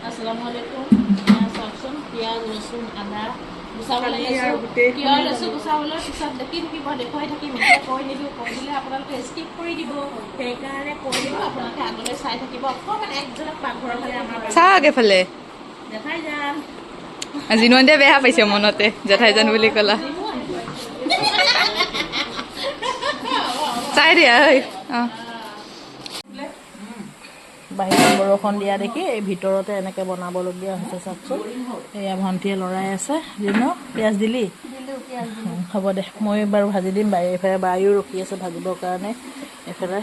আসসালামু আলাইকুম। চাওকচোন পিঁয়াজ ৰচুন আদা গুচাবলৈ লৈছোঁ। কিয় লৈছোঁ গুচাবলৈ পিছত দেখি থাকিব, দেখুৱাই থাকিম। এতিয়া কৈ নিদিওঁ, কৈ দিলে আপোনালোকে স্কিপ কৰি দিব। সেইকাৰণে কৈ দিওঁ, আপোনালোকে আগলৈ চাই থাকিব। অকণমান একজনক পাকঘৰৰ ফালে আমাৰ চাওক এফালে দেখাই যাম। জিনুৱন্তে বেয়া পাইছে মনতে জেঠাইজান বুলি ক'লা। চাই দিয়া ঐ। বাহিৰত বৰষুণ দিয়া দেখি এই ভিতৰতে এনেকৈ বনাবলগীয়া হৈছে। চাওকচোন এয়া ভণ্টিয়ে লৰাই আছে। দিনো পিঁয়াজ দিলি? হ'ব দে, মই বাৰু ভাজি দিম। এইফালে বায়ু ৰখি আছে ভাজিবৰ কাৰণে। এইফালে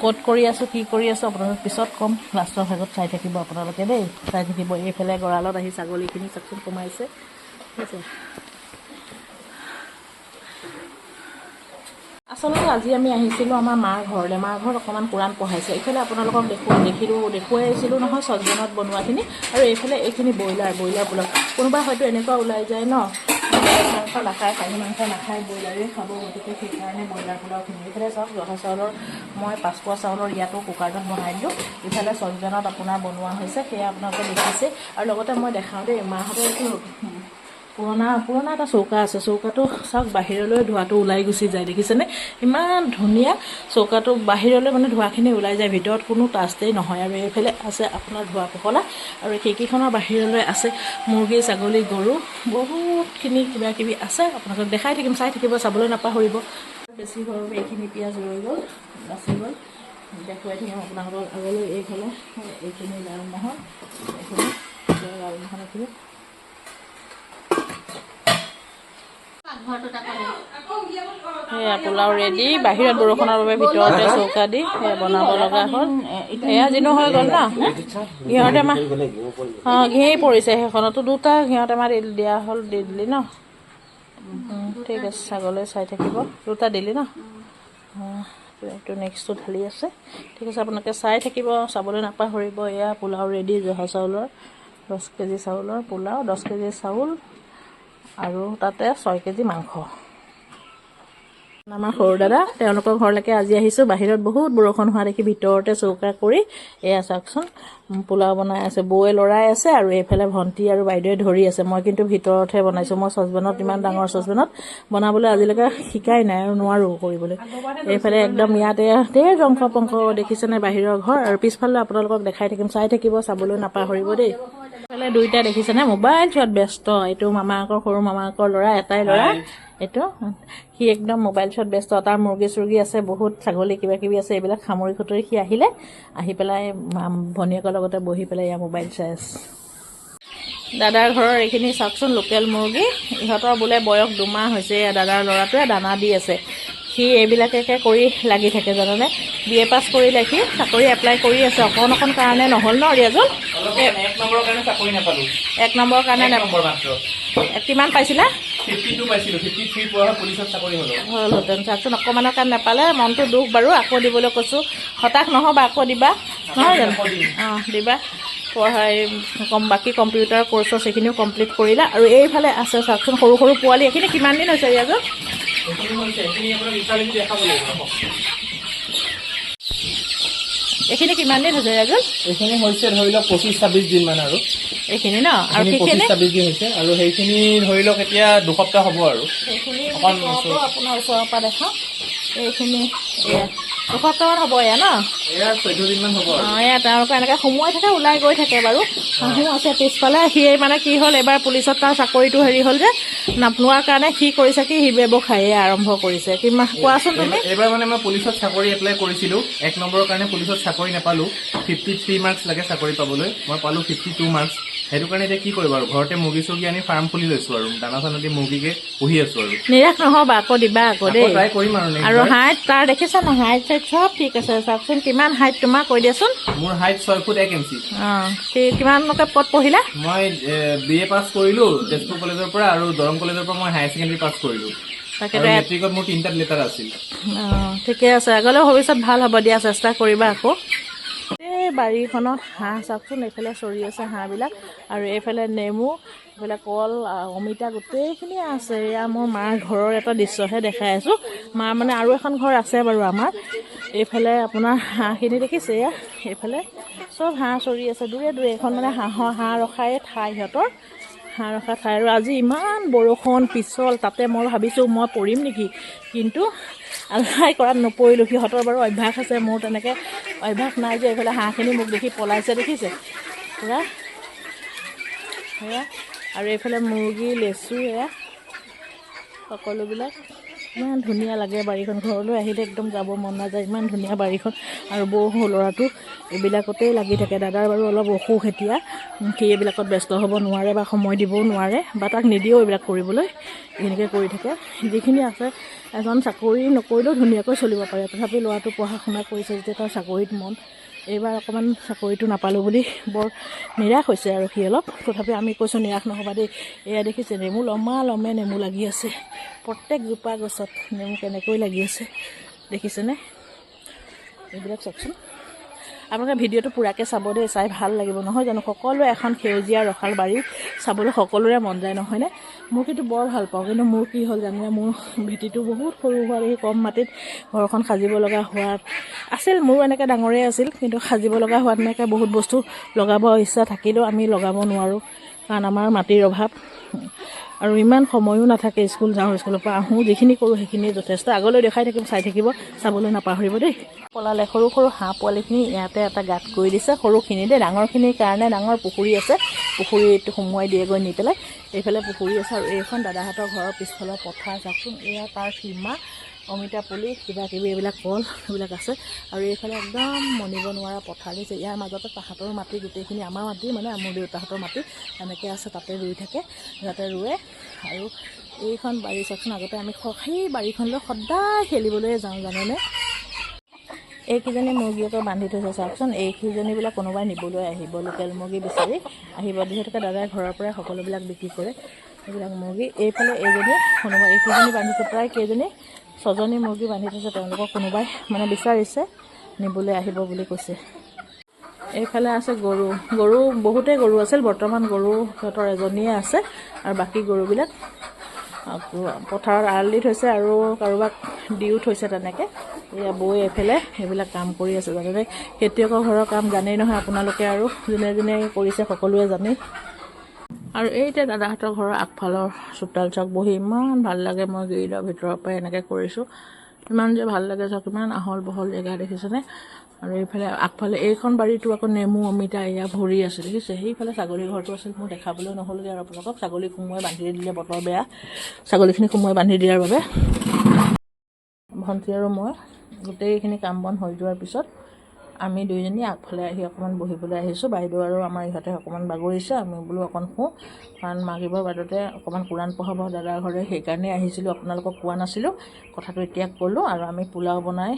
ক'ত কৰি আছোঁ, কি কৰি আছোঁ আপোনালোকক পিছত ক'ম। লাষ্টৰ ভাগত চাই থাকিব আপোনালোকে দেই, চাই থাকিব। এইফালে গঁৰালত আহি ছাগলীখিনি চাওকচোন সোমাইছে। ঠিক আছে, আচলতে আজি আমি আহিছিলোঁ আমাৰ মাৰ ঘৰলৈ। মাৰ ঘৰত অকণমান কোৰাণ পঢ়াইছে। এইফালে আপোনালোকক দেখুৱাই আহিছিলোঁ নহয় চচপেনত বনোৱাখিনি। আৰু এইফালে এইখিনি ব্ৰইলাৰ পোলাও। কোনোবা হয়তো এনেকুৱা ওলাই যায় ন, মাংস নাখায়, খাহী মাংস নাখায়, ব্ৰইলাৰেই খাব। গতিকে সেইকাৰণে ব্ৰইলাৰ পোলাওখিনি এইফালে চাওক। জহা চাউলৰ মই 5 পোৱা চাউলৰ ইয়াতো কুকাৰটোত বনাই দিলোঁ। ইফালে চচপেনত আপোনাৰ বনোৱা হৈছে, সেয়া আপোনালোকে দেখিছে। আৰু লগতে মই দেখাওঁ দেই, মাহঁতৰ এইটো পুৰণা এটা চৌকা আছে। চৌকাটো চাওক বাহিৰলৈ ধোঁৱাটো ওলাই গুচি যায়, দেখিছেনে? ইমান ধুনীয়া চৌকাটো, বাহিৰলৈ মানে ধোঁৱাখিনি ওলাই যায়, ভিতৰত কোনো টাষ্টেই নহয়। আৰু এইফালে আছে আপোনাৰ ধোঁৱা পখলা। আৰু খিৰিকীখনৰ বাহিৰলৈ আছে মুৰ্গী, ছাগলী, গৰু, বহুতখিনি কিবা কিবি আছে। আপোনালোকক দেখাই থাকিম, চাই থাকিব, চাবলৈ নাপাহৰিব। বেছি সৰু এইখিনি পিঁয়াজ ৰৈ গ'ল, বাচি গ'ল, দেখুৱাই থাকিম আপোনালোকক আগলৈ। এইফালে এইখিনি লালমোহন, এইখিনি লালমোহন, এইখিনি সেয়া পোলাও ৰেডি। বাহিৰত বৰষুণৰ বাবে ভিতৰতে চৌকা দি সেয়া বনাব লগা হ'ল। এয়া জিনু হৈ গ'ল ন, ঘিহঁতে মাহ ঘি পৰিছে সেইখনতো। দুটা ঘিহঁতে মাহ দিয়া হ'ল, দি দিলি ন? ঠিক আছে, ছাগলৈ চাই থাকিব। দুটা দিলি ন? এইটো নেক্সটটো ঢালি আছে। ঠিক আছে, আপোনালোকে চাই থাকিব, চাবলৈ নাপাহৰিব। এয়া পোলাও ৰেডি। জহা চাউলৰ 10 কেজি চাউলৰ পোলাও, 10 কেজি চাউল আৰু তাতে 6 কেজি মাংস। আমাৰ সৰু দাদা, তেওঁলোকৰ ঘৰলৈকে আজি আহিছোঁ। বাহিৰত বহুত বৰষুণ হোৱা দেখি ভিতৰতে চৌকা কৰি এয়া চাওকচোন পোলাও বনাই আছে। বৌয়ে লৰাই আছে আৰু এইফালে ভণ্টি আৰু বাইদেৱে ধৰি আছে। মই কিন্তু ভিতৰতহে বনাইছোঁ। মই চচপেনত, ইমান ডাঙৰ চচপেনত বনাবলৈ আজিলৈকে শিকাই নাই আৰু নোৱাৰোঁ কৰিবলৈ। এইফালে একদম ইয়াতে ঢেৰ জংক পংক, দেখিছেনে বাহিৰৰ ঘৰ। আৰু পিছফালে আপোনালোকক দেখাই থাকিম, চাই থাকিব, চাবলৈ নাপাহৰিব দেই। এইফালে দুইটা দেখিছেনে মোবাইল চোৱাত ব্যস্ত। এইটো মামাকৰ, সৰু মামাকৰ ল'ৰা, এটাই ল'ৰা। এইটো সি একদম মোবাইল চোৱাত ব্যস্ত। তাৰ মুৰ্গী চুৰ্গী আছে, বহুত ছাগলী কিবা কিবি আছে। এইবিলাক সামৰি খুতৰি সি আহিলে, আহি পেলাই ভনীয়েকৰ লগতে বহি পেলাই ইয়াৰ মোবাইল চাই আছে। দাদাৰ ঘৰৰ এইখিনি চাওকচোন, লোকেল মুৰ্গী। ইহঁতৰ বোলে বয়স 2 মাহ হৈছে। দাদাৰ ল'ৰাটোৱে দানা দি আছে। সি এইবিলাকে কৰি লাগি থাকে জানানে। BA পাছ কৰিলে, সি চাকৰি এপ্লাই কৰি আছে। অকণ কাৰণে নহ'ল ন ৰিয়াজুল? 1 নম্বৰৰ কাৰণে চাকৰি নাপালোঁ। 1 নম্বৰৰ কাৰণে কিমান পাইছিলা? 52 পাইছিলোঁ। 53 পোৱা হয় পুলিচত চাকৰি হ'লহেঁতেন। চাওকচোন, অকণমানৰ কাৰণে নাপালে, মনটো দুখ বাৰু। আকৌ দিবলৈ কৈছোঁ, হতাশ নহ'বা, আকৌ দিবা, নহয় জানো? অঁ, দিবা। পঢ়াই বাকী কম্পিউটাৰ কৰ্চ সেইখিনিও কমপ্লিট কৰিলা। আৰু এইফালে আছে চাওকচোন সৰু সৰু পোৱালি। এইখিনি কিমান দিন হৈছে ৰিয়াজুল? এইখিনি কিমান দিন হৈছে ৰিয়াজুল? এইখিনি হৈছে ধৰি লওক 25-26 দিন মান। আৰু এইখিনি ন? আৰু 25-26 দিন হৈছে। আৰু সেইখিনি ধৰি লওক এতিয়া 2 সপ্তাহ হ'ব। আৰু সেইখিনি আপোনাৰ ওচৰৰ পৰা দেখাওঁ। এইখিনি এয়া 2 সপ্তাহমান হ'ব এয়া ন? এয়া 14 দিনমান হ'ব। অঁ, এয়া তেওঁলোকে এনেকৈ সোমোৱাই থাকে, ওলাই গৈ থাকে বাৰু। হাঁহো আছে পিছফালে। সি মানে কি হ'ল, এবাৰ পুলিচত তাৰ চাকৰিটো হেৰি হ'ল যে, নোপোৱাৰ কাৰণে সি কৰিছে কি, সি ব্যৱসায়ে আৰম্ভ কৰিছে। কোৱাচোন তুমি। এইবাৰ মানে মই পুলিচত চাকৰি এপ্লাই কৰিছিলোঁ। 1 নম্বৰৰ কাৰণে পুলিচত চাকৰি নাপালোঁ। 53 মাৰ্কছ লাগে চাকৰি পাবলৈ, মই পালোঁ 52 মাৰ্কছ। সেইটো কাৰণে এতিয়া কি কৰিব আৰু, ঘৰতে মুৰ্গী চুৰ্গী আনি ফাৰ্ম খুলি লৈছোঁ আৰু দানা চানা দি মুৰ্গীকে পুহি আছোঁ। আৰু নিৰাশ নহ'বা, আকৌ দিবা আকৌ দেই। ট্ৰাই কৰিম আৰু হাইট তাৰ দেখিছা না, হাইট চাইট চব ঠিক আছে। চাওকচোন কিমান হাইট তোমাৰ, কৈ দিয়াচোন। মোৰ হাইট 6 ফুট 1 ইঞ্চি। অঁ, কিমানলৈকে ক'ত পঢ়িলা? মই BA পাছ কৰিলোঁ তেজপুৰ কলেজৰ পৰা, আৰু দৰং কলেজৰ পৰা মই হায়াৰ ছেকেণ্ডেৰী পাছ কৰিলোঁ। তাকেতো মেট্ৰিকত মোৰ 3টা লেটাৰ আছিল। অঁ, ঠিকে আছে। আগলৈও ভৱিষ্যত ভাল হ'ব দিয়া, চেষ্টা কৰিবা আকৌ। এই বাৰীখনত হাঁহ চাওকচোন, এইফালে চৰি আছে হাঁহবিলাক। আৰু এইফালে নেমু, এইফালে কল, অমিতা, গোটেইখিনি আছে। এয়া মোৰ মাৰ ঘৰৰ এটা দৃশ্যহে দেখাই আছোঁ। মাৰ মানে আৰু এখন ঘৰ আছে বাৰু আমাৰ। এইফালে আপোনাৰ হাঁহখিনি দেখিছে, এয়া এইফালে চব হাঁহ চৰি আছে দূৰে দূৰে। এখন মানে হাঁহ ৰখাই ঠাই সিহঁতৰ, হাঁহ ৰখা ঠাই। আৰু আজি ইমান বৰষুণ পিছল, তাতে মই ভাবিছোঁ মই পৰিম নেকি, কিন্তু আল্লাই কৰাত নপৰিলোঁ। সিহঁতৰ বাৰু অভ্যাস আছে, মোৰ তেনেকৈ অভ্যাস নাই যে। এইফালে হাঁহখিনি মোক দেখি পলাইছে, দেখিছে পূৰা সেয়া। আৰু এইফালে মুৰ্গী, লেচু, এয়া সকলোবিলাক। ইমান ধুনীয়া লাগে বাৰীখন, ঘৰলৈ আহিলে একদম যাব মন নাযায়, ইমান ধুনীয়া বাৰীখন। আৰু বৌ ল'ৰাটো এইবিলাকতেই লাগি থাকে। দাদাৰ বাৰু অলপ অসুখ এতিয়া, সি এইবিলাকত ব্যস্ত হ'ব নোৱাৰে বা সময় দিবও নোৱাৰে, বা তাক নিদিয়েও এইবিলাক কৰিবলৈ, এনেকৈ কৰি থাকে। যিখিনি আছে, এজন চাকৰি নকৰিলেও ধুনীয়াকৈ চলিব পাৰে। তথাপি ল'ৰাটো পঢ়া শুনা কৰিছে যেতিয়া তাৰ চাকৰিত মন। এইবাৰ অকণমান চাকৰিটো নাপালোঁ বুলি বৰ নিৰাশ হৈছে আৰু সি অলপ। তথাপি আমি কৈছোঁ নিৰাশ নহ'বা দেই। এয়া দেখিছে নেমু লমে নেমু লাগি আছে, প্ৰত্যেকজোপা গছত নেমু কেনেকৈ লাগি আছে দেখিছেনে? এইবিলাক চাওকচোন। আপোনালোকে ভিডিঅ'টো পূৰাকৈ চাব দেই, চাই ভাল লাগিব নহয় জানো? সকলোৱে এখন সেউজীয়া ৰসাল বাৰী চাবলৈ সকলোৰে মন যায় নহয়নে? মোৰ কিন্তু বৰ ভাল পাওঁ, কিন্তু মোৰ কি হ'ল জানে, মোৰ ভেটিটো বহুত সৰু হোৱা, এই কম মাটিত ঘৰখন সাজিব লগা হোৱাত আছিল। মোৰো এনেকৈ ডাঙৰেই আছিল, কিন্তু সাজিব লগা হোৱাত এনেকৈ বহুত বস্তু লগাব ইচ্ছা থাকিলেও আমি লগাব নোৱাৰোঁ, কাৰণ আমাৰ মাটিৰ অভাৱ। আৰু ইমান সময়ো নাথাকে, স্কুল যাওঁ, স্কুলৰ পৰা আহোঁ, যিখিনি কৰোঁ সেইখিনিয়ে যথেষ্ট। আগলৈ দেখাই থাকিম, চাই থাকিব, চাবলৈ নাপাহৰিব দেই। পলালে সৰু সৰু হাঁহ পোৱালিখিনি ইয়াতে এটা গাঁত কৰি দিছে, সৰুখিনি দেই। ডাঙৰখিনিৰ কাৰণে ডাঙৰ পুখুৰী আছে, পুখুৰীত সোমোৱাই দিয়েগৈ নি পেলাই। এইফালে পুখুৰী আছে, আৰু এইখন দাদাহঁতৰ ঘৰৰ পিছফালৰ পথাৰ চাওকচোন। এয়া তাৰ সীমা, অমিতা পুলি, কিবা কিবি এইবিলাক কল এইবিলাক আছে। আৰু এইফালে একদম মনিব নোৱাৰা পথাৰ দিছে। ইয়াৰ মাজতে তাহাঁতৰ মাটি গোটেইখিনি, আমাৰ মাটি মানে মোৰ দেউতাহঁতৰ মাটি এনেকৈ আছে, তাতে ৰুই থাকে, যাতে ৰুৱে। আৰু এইখন বাৰী চাওকচোন। আগতে আমি সেই বাৰীখনলৈ সদায় খেলিবলৈ যাওঁ জানেনে? এইকেইজনী মুৰ্গী আকৌ বান্ধি থৈছে চাওকচোন। এইকেইজনীবিলাক কোনোবাই নিবলৈ আহিব, লোকেল মুৰ্গী বিচাৰি আহিব। যিহেতুকে দাদাই ঘৰৰ পৰাই সকলোবিলাক বিক্ৰী কৰে এইবিলাক মুৰ্গী। এইফালে এইজনী কোনোবাই, এইকেইজনী বান্ধিছে, প্ৰায় কেইজনী 6জনী মুৰ্গী বান্ধি থৈছে। তেওঁলোকক কোনোবাই মানে বিচাৰিছে, নিবলৈ আহিব বুলি কৈছে। এইফালে আছে গৰু বহুতেই গৰু আছিল, বৰ্তমান গৰু সিহঁতৰ এজনীয়ে আছে, আৰু বাকী গৰুবিলাক পথাৰত আল দি থৈছে, আৰু কাৰোবাক দিও থৈছে তেনেকৈ। এয়া বৈ এইফালে সেইবিলাক কাম কৰি আছে জানেনে? খেতিয়কৰ ঘৰৰ কাম জানেই নহয় আপোনালোকে, আৰু যোনে যোনে কৰিছে সকলোৱে জানেই। আৰু এইতিয়া দাদাহঁতৰ ঘৰৰ আগফালৰ চোতাল চাওক, বহি ইমান ভাল লাগে। মই গ্ৰিলৰ ভিতৰৰ পৰাই এনেকৈ কৰিছোঁ, ইমান যে ভাল লাগে চাওক, ইমান আহল বহল জেগা দেখিছেনে? আৰু এইফালে আগফালে এইখন বাৰীটো আকৌ নেমু, অমিতা এয়া ভৰি আছে দেখিছে? সেইফালে ছাগলী ঘৰটো আছিল, মোৰ দেখাবলৈ নহ'লগৈ আৰু আপোনালোকক। ছাগলী সোমোৱাই বান্ধি দিলে, বতৰ বেয়া, ছাগলীখিনি সোমোৱাই বান্ধি দিয়াৰ বাবে। ভণ্টি আৰু মই গোটেইখিনি কাম বন হৈ যোৱাৰ পিছত আমি দুইজনী আগফালে আহি অকণমান বহিবলৈ আহিছোঁ। বাইদেউ আৰু আমাৰ ইহঁতে অকণমান বাগৰিছে, আমি বোলো অকণ শুওঁ, কাৰণ মাগৰিবৰ বাদতে অকণমান কোৰাণ পঢ়াব দাদাৰ ঘৰে, সেইকাৰণেই আহিছিলোঁ। আপোনালোকক কোৱা নাছিলোঁ, কথাটো এতিয়া ক'লোঁ। আৰু আমি পোলাও বনাই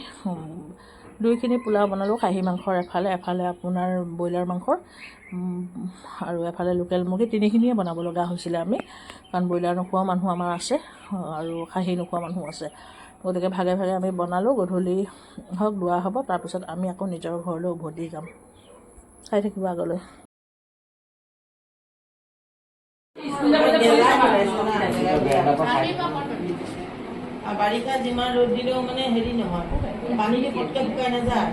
দুইখিনি পোলাও বনালোঁ, খাহী মাংসৰ এফালে আপোনাৰ ব্ৰইলাৰ মাংসৰ, আৰু এফালে লোকেল মুৰ্গী, তিনিখিনিয়ে বনাব লগা হৈছিলে আমি, কাৰণ ব্ৰইলাৰ নোখোৱা মানুহ আমাৰ আছে, আৰু খাহী নোখোৱা মানুহ আছে। গতিকে ভাগে ভাগে আমি বনালোঁ। গধূলি হওক দুৱা হ'ব, তাৰপিছত আমি আকৌ নিজৰ ঘৰলৈ উভতি যাম। চাই থাকিব আগলৈ। বাৰিষা যিমান ৰ'দ দিলেও মানে হেৰি নহয়, পানীটো পটকৈ শুকাই নাযায়।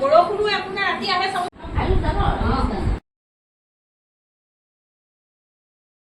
বৰষুণো আপোনাৰ ৰাতি আহে।